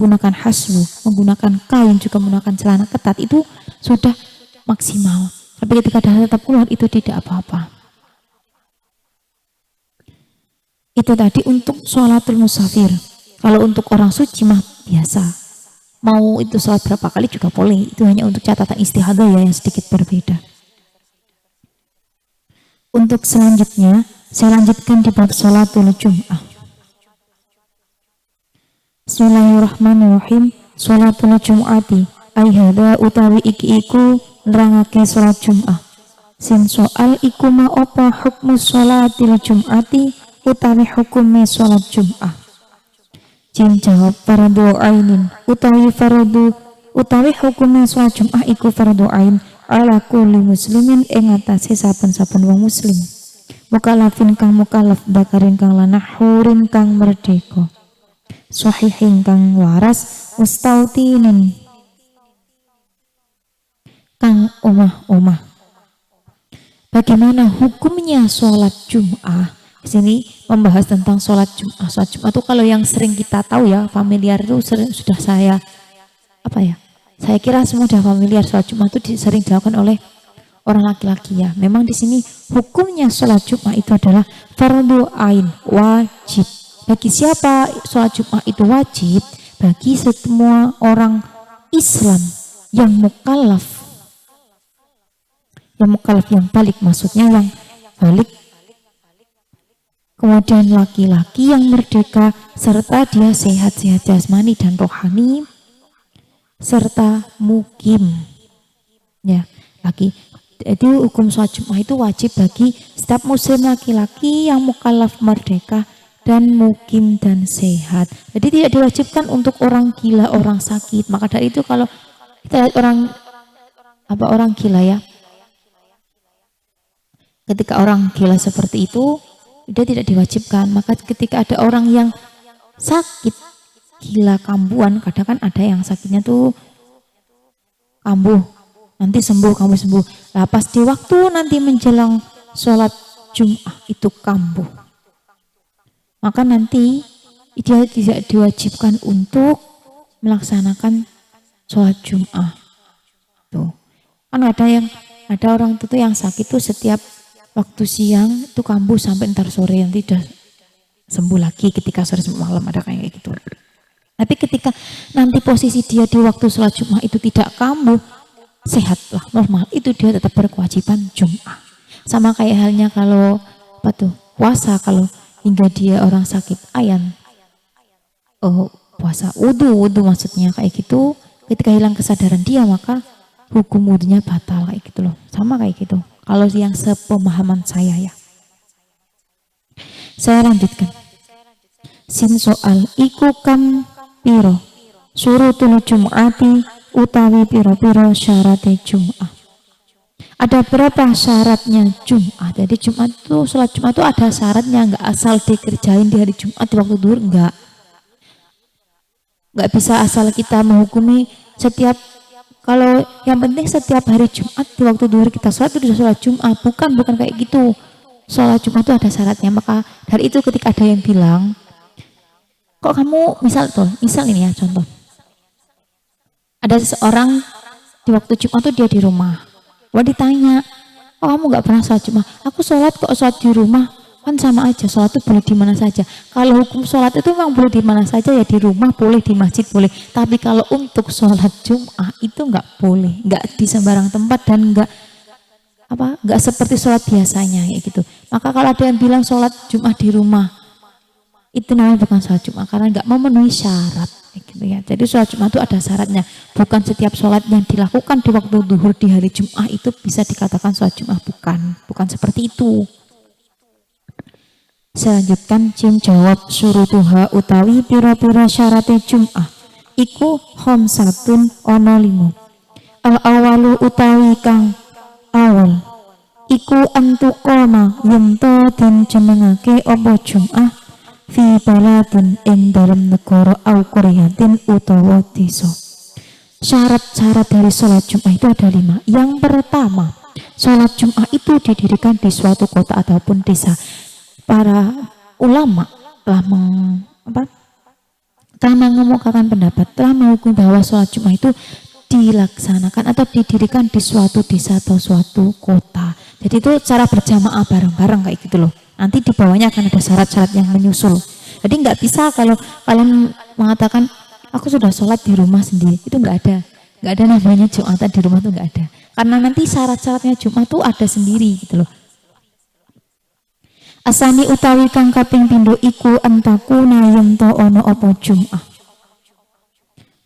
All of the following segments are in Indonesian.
menggunakan hasbu, menggunakan kain, juga menggunakan celana ketat, itu sudah maksimal. Tapi ketika darah tetap keluar itu tidak apa-apa. Itu tadi untuk sholatul musafir. Kalau untuk orang suci mah biasa. Mau itu sholat berapa kali juga boleh. Itu hanya untuk catatan istihadah ya yang sedikit berbeda. Untuk selanjutnya, saya lanjutkan di bab sholatul jum'ah. Bismillahirrahmanirrahim. Sholatul jum'ati aihada utawi iki iku nerangake sholat jum'ah. Sin soal iku ma apa hukmu sholatil jum'ati utawi hukume sholat jum'ah. Jin jawab fardu ainin utawi fardu utawi hukume sholat jum'ah iku fardu ain ala kulli muslimin ing atase saben-saben wong muslim. Mukallafin kang mukallaf dakarin kang lanah hurin kang merdeka. Sahihin kang waras mustautinin kang omah-omah. Bagaimana hukumnya sholat Jum'ah? Di sini membahas tentang sholat Jum'ah. Sholat Jum'ah itu kalau yang sering kita tahu ya, familiar itu sudah saya kira semua sudah familiar. Sholat Jum'ah itu sering dilakukan oleh orang laki-laki ya. Memang di sini hukumnya sholat Jum'ah itu adalah fardu ain, wajib. Bagi siapa sholat Jum'ah itu wajib? Bagi semua orang Islam yang mukallaf. Yang mukallaf, yang balik, maksudnya yang balik. Kemudian laki-laki yang merdeka serta dia sehat-sehat jasmani dan rohani serta mukim. Ya, lagi. Jadi hukum sholat Jum'ah itu wajib bagi setiap muslim laki-laki yang mukallaf, merdeka dan mukim dan sehat. Jadi tidak diwajibkan untuk orang gila, orang sakit. Maka dari itu kalau kita lihat orang gila ya, ketika orang gila seperti itu dia tidak diwajibkan. Maka ketika ada orang yang sakit gila kambuhan, kadang kan ada yang sakitnya tuh kambuh, nanti sembuh, kambuh sembuh. Nah pas di waktu nanti menjelang sholat Jum'ah itu kambuh, maka nanti dia tidak diwajibkan untuk melaksanakan sholat Jum'ah. Tuh, kan ada orang itu yang sakit tuh setiap waktu siang itu kambuh sampai ntar sore, nanti udah sembuh lagi ketika sore malam, ada kayak gitu. Tapi ketika nanti posisi dia di waktu sholat Jum'ah itu tidak kambuh, sehatlah, normal, itu dia tetap berkewajiban Jum'ah. Sama kayak halnya kalau puasa, kalau hingga dia orang sakit ayan, puasa wudu maksudnya kayak gitu, ketika hilang kesadaran dia maka hukum wudunya batal kayak gitu loh. Sama kayak gitu kalau yang sepemahaman saya ya. Saya lanjutkan. Sin soal iku kam piro surutul jum'ati utawi piro-piro syaratnya Jum'ah. Ada berapa syaratnya Jum'ah? Jadi Jum'ah itu, sholat Jum'ah itu ada syaratnya, nggak asal dikerjain di hari Jum'at di waktu duhur, nggak bisa asal kita menghukumi setiap, kalau yang penting setiap hari Jum'at di waktu duhur kita sholat itu sholat Jum'ah. Bukan kayak gitu. Sholat Jum'ah itu ada syaratnya. Maka dari itu ketika ada yang bilang, kok kamu misal ini ya contoh, ada seseorang di waktu Jum'at tuh dia di rumah. Wah ditanya, oh kamu nggak pernah sholat Jum'ah? Aku sholat kok, sholat di rumah. Kan sama aja, sholat itu boleh di mana saja. Kalau hukum sholat itu memang boleh di mana saja ya, di rumah boleh, di masjid boleh. Tapi kalau untuk sholat Jum'ah itu nggak boleh, nggak di sembarang tempat dan nggak seperti sholat biasanya kayak gitu. Maka kalau ada yang bilang sholat Jum'ah di rumah, itu namanya bukan sholat Jum'ah karena nggak memenuhi syarat gitu ya. Jadi sholat Jum'ah itu ada syaratnya. Bukan setiap sholat yang dilakukan di waktu duhur di hari Jum'ah itu bisa dikatakan sholat Jum'ah, bukan seperti itu. Selanjutkan Jim jawab surutuha utawi pira-pira syaratnya Jum'ah iku khamsatun ono 5. Al awalu utawi kang awal iku antukoma yento den jenengake apa Jum'ah fi baladin ing dalam negara au qaryatin utawa desa. Syarat-syarat dari sholat Jum'ah itu ada 5. Yang pertama, sholat Jum'ah itu didirikan di suatu kota ataupun desa. Para ulama telah telah mengemukakan pendapat, telah menghukumi bahwa sholat Jumat itu dilaksanakan atau didirikan di suatu desa atau suatu kota. Jadi itu cara berjamaah bareng-bareng kayak gitu loh. Nanti di bawahnya akan ada syarat-syarat yang menyusul. Jadi nggak bisa kalau kalian mengatakan aku sudah sholat di rumah sendiri, itu nggak ada namanya Jumatan di rumah tuh nggak ada. Karena nanti syarat-syaratnya Jumat tuh ada sendiri gitu loh. Asani utawi kang kaping pindho iku antakuna yen to ana apa Jum'ah.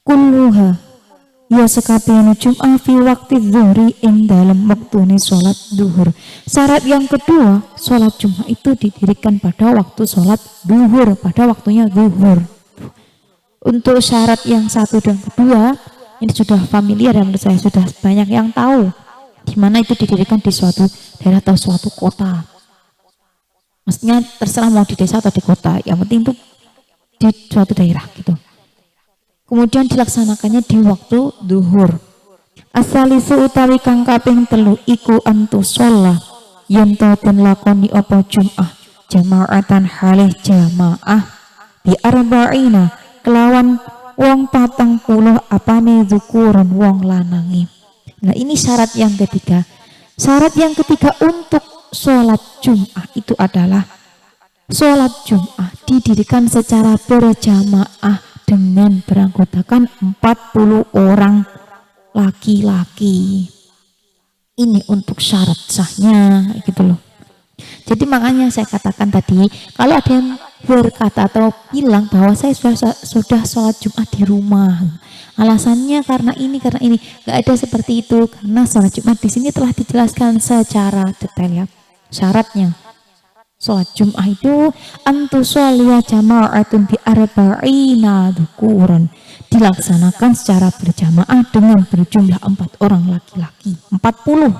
Kulluha ya sekabehane Jum'ah fi waktu zuhri ing dalam waktune salat zuhur. Syarat yang kedua, salat Jum'ah itu didirikan pada waktu salat zuhur, pada waktunya zuhur. Untuk syarat yang satu dan kedua ini sudah familiar dan menurut saya sudah banyak yang tahu di mana itu didirikan di suatu daerah atau suatu kota. Maksudnya terserah mau di desa atau di kota, yang penting itu di suatu daerah gitu. Kemudian dilaksanakannya di waktu zuhur. Asalisu utawi kang kaping telu iku antu sholat yen to den lakoni apa Jum'ah jamaatan halih jamaah bi arba'ina kelawan wong 40 apane zukuran wong lanangi. Nah ini syarat yang ketiga. Syarat yang ketiga untuk sholat Jum'ah itu adalah sholat Jum'ah didirikan secara berjamaah dengan beranggotakan 40 orang laki-laki. Ini untuk syarat sahnya gitu loh. Jadi makanya saya katakan tadi, kalau ada yang berkata atau bilang bahwa saya sudah sholat Jumat di rumah, alasannya karena ini, nggak ada seperti itu, karena sholat Jumat di sini telah dijelaskan secara detail ya. Syaratnya sholat Jum'ah itu antu sholia jama'atun bi arba'ina dhukuran, dilaksanakan secara berjamaah dengan berjumlah 4 orang laki-laki. 40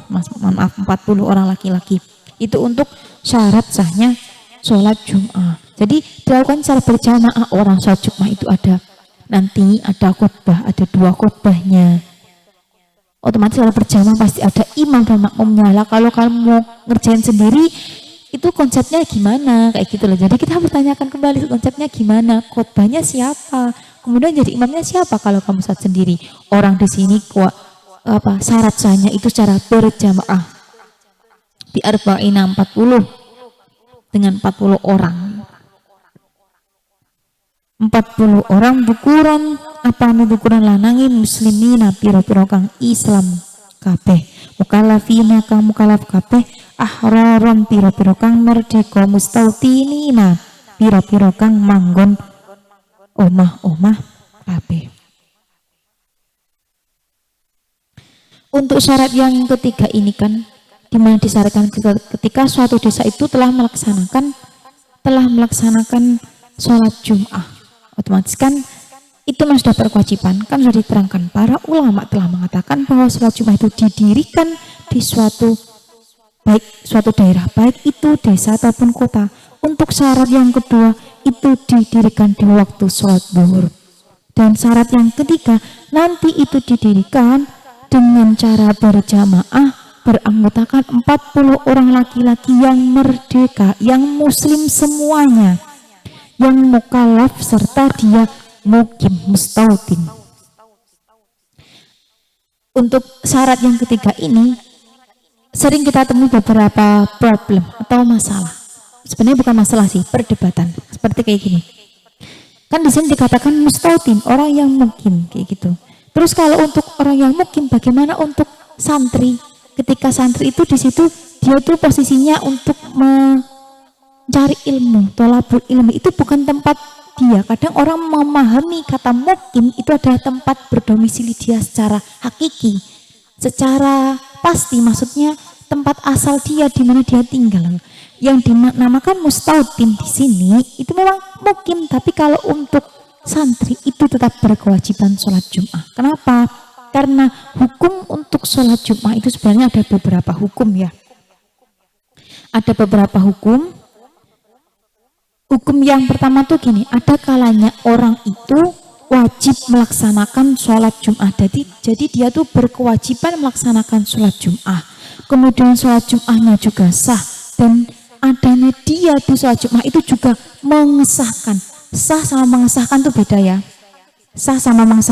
orang laki-laki. Itu untuk syarat sahnya sholat Jum'ah. Jadi dilakukan secara berjamaah. Orang sholat Jum'ah itu ada nanti ada khutbah, ada 2 khutbahnya. Otomatis kalau berjamaah pasti ada imam dan makmumnya. Lah kalau kamu mau ngerjain sendiri itu konsepnya gimana kayak gitu loh. Jadi kita bertanyakan kembali konsepnya gimana, khotbahnya siapa, kemudian jadi imamnya siapa kalau kamu sholat sendiri. Orang di sini syarat sahnya itu secara berjamaah di arba'ina 40 dengan 40 orang. 40 orang dukuran apa nih dukuran lanangin muslimina piro-piro kang Islam kabeh mukalafina kang mukalaf kabeh ahraron piro-piro kang merdeka mustautinina piro-piro kang manggon omah-omah kabeh. Untuk syarat yang ketiga ini kan dimana disyaratkan ketika suatu desa itu telah melaksanakan sholat Jum'ah, otomatis kan itu sudah berkewajiban, kan sudah diterangkan. Para ulama telah mengatakan bahwa sholat Jum'ah itu didirikan di suatu daerah, baik itu desa ataupun kota. Untuk syarat yang kedua itu didirikan di waktu sholat zuhur. Dan syarat yang ketiga nanti itu didirikan dengan cara berjamaah beranggotakan 40 orang laki-laki yang merdeka, yang muslim semuanya, yang mukallaf serta dia mukim mustautin. Untuk syarat yang ketiga ini sering kita temui beberapa problem atau masalah. Sebenarnya bukan masalah sih, perdebatan seperti kayak gini. Kan di sini dikatakan mustautin, orang yang mukim kayak gitu. Terus kalau untuk orang yang mukim, bagaimana untuk santri? Ketika santri itu di situ dia tuh posisinya untuk mencari ilmu, tolabul ilmu, itu bukan tempat dia. Kadang orang memahami kata mukim itu adalah tempat berdomisili dia secara hakiki, secara pasti, maksudnya tempat asal dia di mana dia tinggal. Yang dinamakan mustautin di sini itu memang mukim, tapi kalau untuk santri itu tetap berkewajiban sholat Jum'ah. Kenapa? Karena hukum untuk sholat Jum'ah itu sebenarnya ada beberapa hukum ya. Ada beberapa hukum. Hukum yang pertama tuh gini, ada kalanya orang itu wajib melaksanakan sholat Jum'ah. Jadi dia tuh berkewajiban melaksanakan sholat Jum'ah. Kemudian sholat Jum'ahnya juga sah, dan adanya dia di sholat Jum'ah itu juga mengesahkan Sah sama mengesahkan tuh beda ya. Sah sama mengesahkan